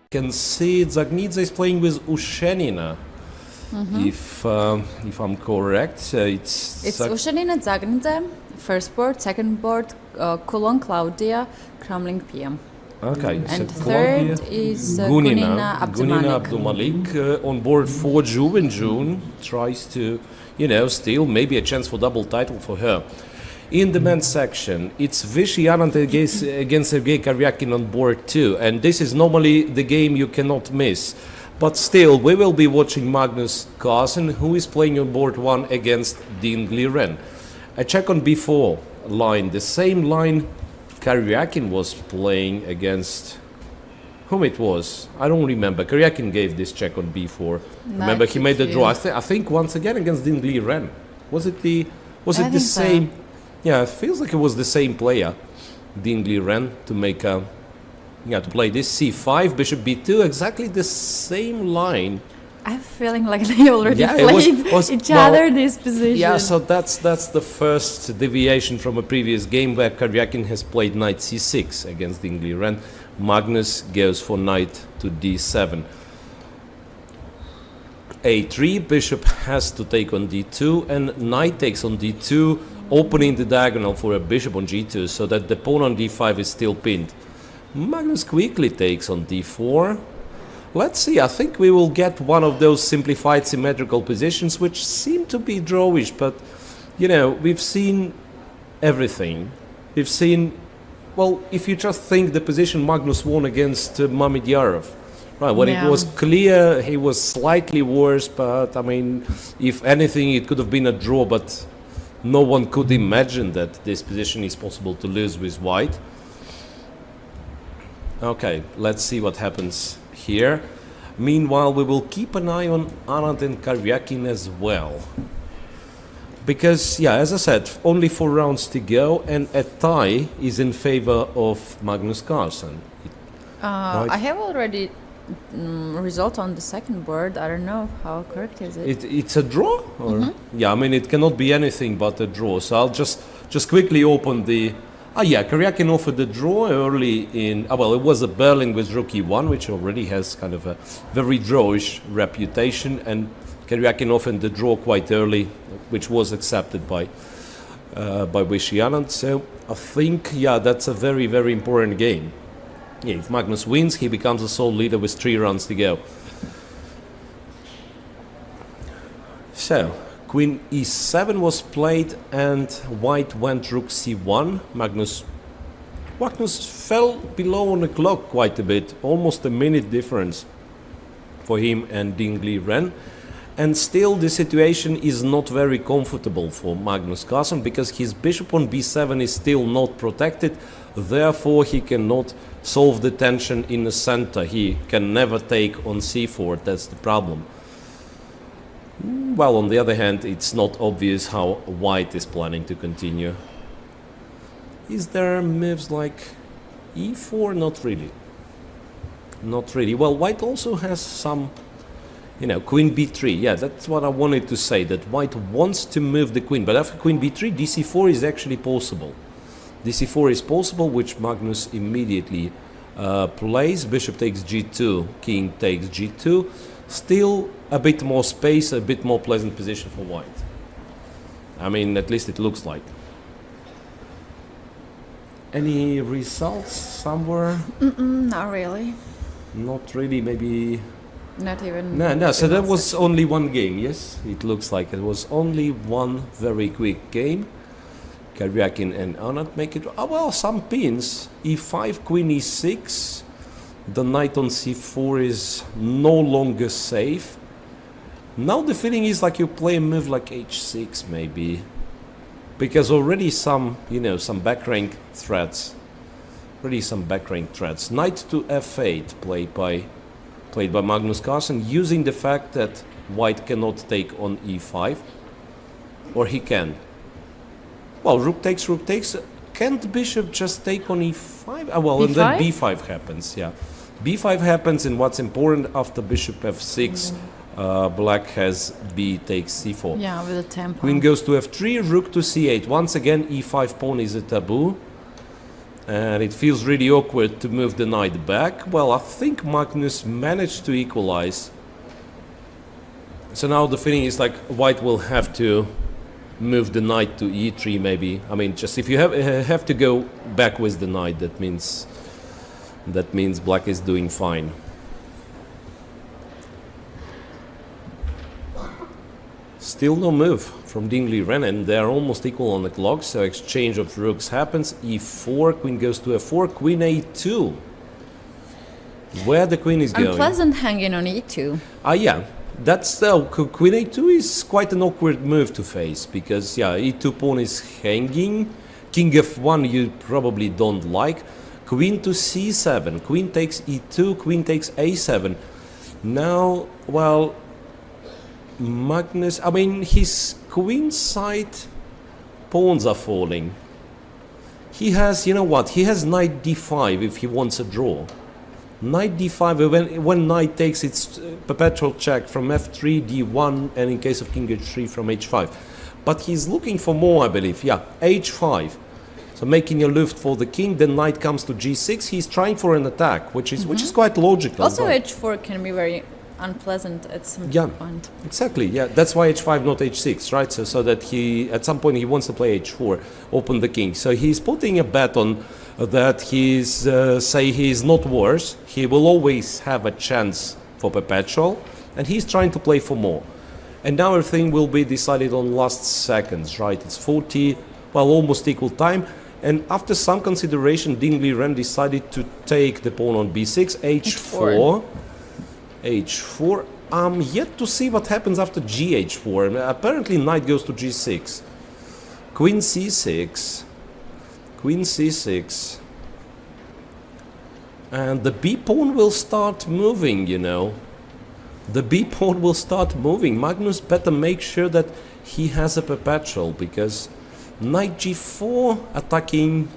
can see Zagnidze is playing with Ushenina. If I'm correct, It's Ushenina, Zagnidze, first board, second board, Kulon, Claudia, Kramling, PM. Okay, And so third Claudia, is Gunina Gunina Abdulmalik on board for June tries to, steal maybe a chance for double title for her. In the men's section, it's Vishy Anand against Sergei Karyakin on board 2, and this is normally the game you cannot miss. But still, we will be watching Magnus Carlsen, who is playing on board 1 against Dean Liren. A check on B4 line, the same line Karyakin was playing against. Whom it was? I don't remember. Karyakin gave this check on B4. Remember, he made the draw. I think once again against Dean Liren. Was it the same? So. Yeah, it feels like it was the same player, Dean Liren, to play this C5, Bishop B2, exactly the same line. I have a feeling like they already played each other this position. Yeah, so that's the first deviation from a previous game where Karyakin has played knight C6 against Dean Liren. Magnus goes for knight to D7. A3, Bishop has to take on D2, and knight takes on D2, opening the diagonal for a bishop on G2, so that the pawn on D5 is still pinned. Magnus quickly takes on D4. Let's see, I think we will get one of those simplified symmetrical positions which seem to be drawish, but we've seen everything. We've seen, well, if you just think the position Magnus won against Mamedyarov, right, when it was clear he was slightly worse, but I mean, if anything it could have been a draw, but no one could imagine that this position is possible to lose with white. Okay, let's see what happens here. Meanwhile, we will keep an eye on Anand and Karyakin as well. Because, as I said, only 4 rounds to go, and a tie is in favor of Magnus Carlsen. Right? I have already result on the second board. I don't know how correct is it. It's a draw? Or? Yeah, I mean, it cannot be anything but a draw. So I'll just quickly open the... Karyakin offered the draw early in... it was a Berlin with rook e1, which already has kind of a very drawish reputation, and Karyakin offered the draw quite early, which was accepted by Vishy Anand. So I think, that's a very, very important game. If Magnus wins, he becomes the sole leader with 3 rounds to go. So, Queen e7 was played and white went rook c1. Magnus fell below on the clock quite a bit, almost a minute difference for him and Dean Liren. And still the situation is not very comfortable for Magnus Carlsen because his bishop on b7 is still not protected, therefore he cannot solve the tension in the center. He can never take on c4, that's the problem. Well, on the other hand, it's not obvious how white is planning to continue. Is there moves like e4? Not really. Not really. Well, white also has some, queen b3. Yeah, that's what I wanted to say, that white wants to move the queen. But after queen b3, dc4 is actually possible. dc4 is possible, which Magnus immediately plays. Bishop takes g2, king takes g2. Still a bit more space, a bit more pleasant position for white. I mean, at least it looks like. Any results somewhere? Not really. Not really, maybe... Not even... No, so that was only one game, yes? It looks like it was only one very quick game. Karyakin and Anand make it... some pins. e5, queen e6. The knight on c4 is no longer safe. Now the feeling is like you play a move like h6 maybe. Because already some back rank threats. Knight to f8 played by Magnus Carlsen, using the fact that white cannot take on e5. Or he can. Well, rook takes. Can't bishop just take on e5? B5? And then b5 happens, yeah. b5 happens, and what's important after bishop f6, black has b takes c4. Yeah, with a tempo. Queen goes to f3, rook to c8. Once again, e5 pawn is a taboo. And it feels really awkward to move the knight back. Well, I think Magnus managed to equalize. So now the feeling is like white will have to move the knight to e3 maybe. I mean, just if you have to go back with the knight, that means black is doing fine. Still no move from Liren, and they are almost equal on the clock, so exchange of rooks happens. e4, queen goes to f4, queen a2. Where the queen is going. Unpleasant hanging on e2. Yeah. That's queen a2 is quite an awkward move to face, because yeah, e2 pawn is hanging. King f1 you probably don't like. Queen to c7, queen takes e2, queen takes a7. Now, well, Magnus, I mean, his queen side pawns are falling. He has, you know what, he has knight d5 if he wants a draw. Knight d5, when knight takes its perpetual check from f3, d1, and in case of king h3 from h5. But he's looking for more, I believe. Yeah, h5. So making a luft for the king, then knight comes to g6. He's trying for an attack, which is quite logical. Also, h4 can be very unpleasant at some point. Exactly. Yeah, that's why h5 not h6, right? So that he at some point he wants to play h4, open the king. So he's putting a bet on that he's say he's not worse. He will always have a chance for perpetual, and he's trying to play for more. And now everything will be decided on last seconds, right? It's 40, well, almost equal time. And after some consideration, Liren decided to take the pawn on b6, h4. h4. I'm yet to see what happens after gh4. Apparently knight goes to g6. Queen c6. Queen c6. And the b pawn will start moving, you know. The b pawn will start moving. Magnus better make sure that he has a perpetual, because knight g4 attacking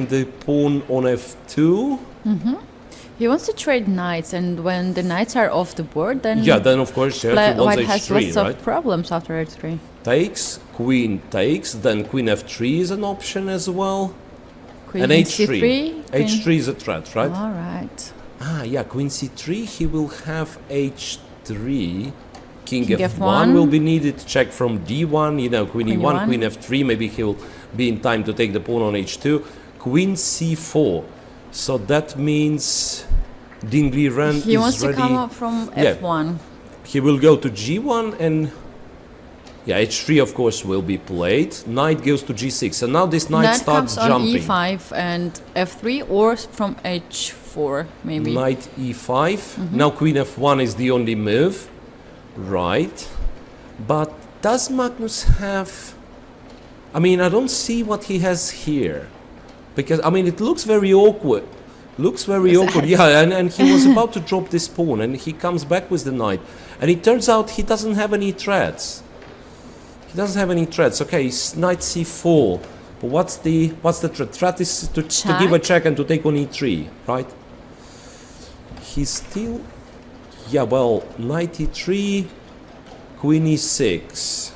the pawn on f2. He wants to trade knights, and when the knights are off the board, then then of course he wants white h3, has lots right? of problems after h3. Takes, queen takes, then queen f3 is an option as well. Queen and h3. c3. h3 is a threat, right? All right. Yeah, queen c3. He will have h3. King King f1 f1 will be needed. Check from d1. You know, queen e1, e1. queen f3. Maybe he'll be in time to take the pawn on h2. Queen c4. So that means Liren He is wants ready. to come up from f1. He will go to g1 and h3 of course will be played. Knight goes to g6. So now this knight starts comes jumping. on e5 and f3, or from h4 maybe. Knight e5. Now queen f1 is the only move. Right. But does Magnus have... I mean, I don't see what he has here. Because, I mean, it looks very awkward. Looks very awkward. Yeah, and he was about to drop this pawn, and he comes back with the knight. And it turns out he doesn't have any threats. He doesn't have any threats. Okay, knight c4. But what's the threat? Threat is to give a check and to take on e3, right? He's still... Yeah, well, knight e3, queen e6.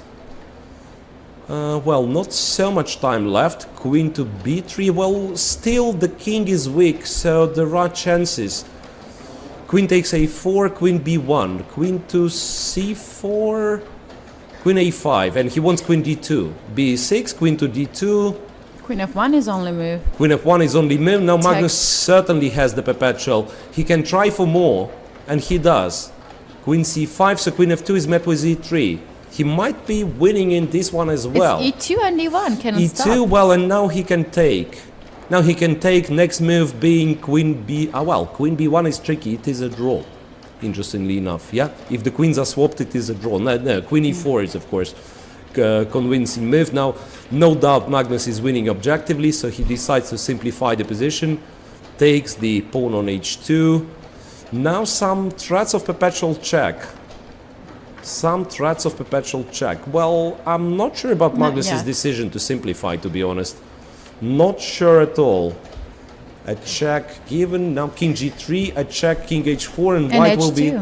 Well, not so much time left. Queen to b3. Well, still the king is weak, so there are chances. Queen takes a4, queen b1, queen to c4, queen a5, and he wants queen d2. b6, queen to d2. Queen f1 is only move. Queen f1 is only move. Now Magnus certainly has the perpetual. He can try for more, and he does. Queen c5, so queen f2 is met with e3. He might be winning in this one as well. It's e2 and e1 cannot e2, stop. well, and now he can take. Now he can take, next move being queen b... well, queen b1 is tricky, it is a draw. Interestingly enough, yeah? If the queens are swapped, it is a draw. No, queen e4 is, of course, convincing move. Now, no doubt Magnus is winning objectively, so he decides to simplify the position. Takes the pawn on h2. Now some threats of perpetual check. Some threats of perpetual check. Well, I'm not sure about Magnus's decision to simplify, to be honest. Not sure at all. A check given. Now king g3, a check, king h4, and white h2. will be...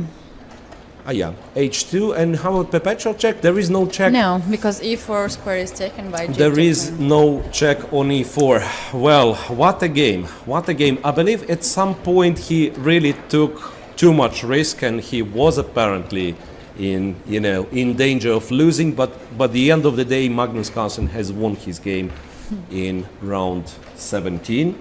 Yeah, h2. And how about perpetual check? There is no check. No, because e4 square is taken by g2. There is no check on e4. Well, what a game. What a game. I believe at some point he really took too much risk and he was apparently in danger of losing, but at the end of the day Magnus Carlsen has won his game in round 17.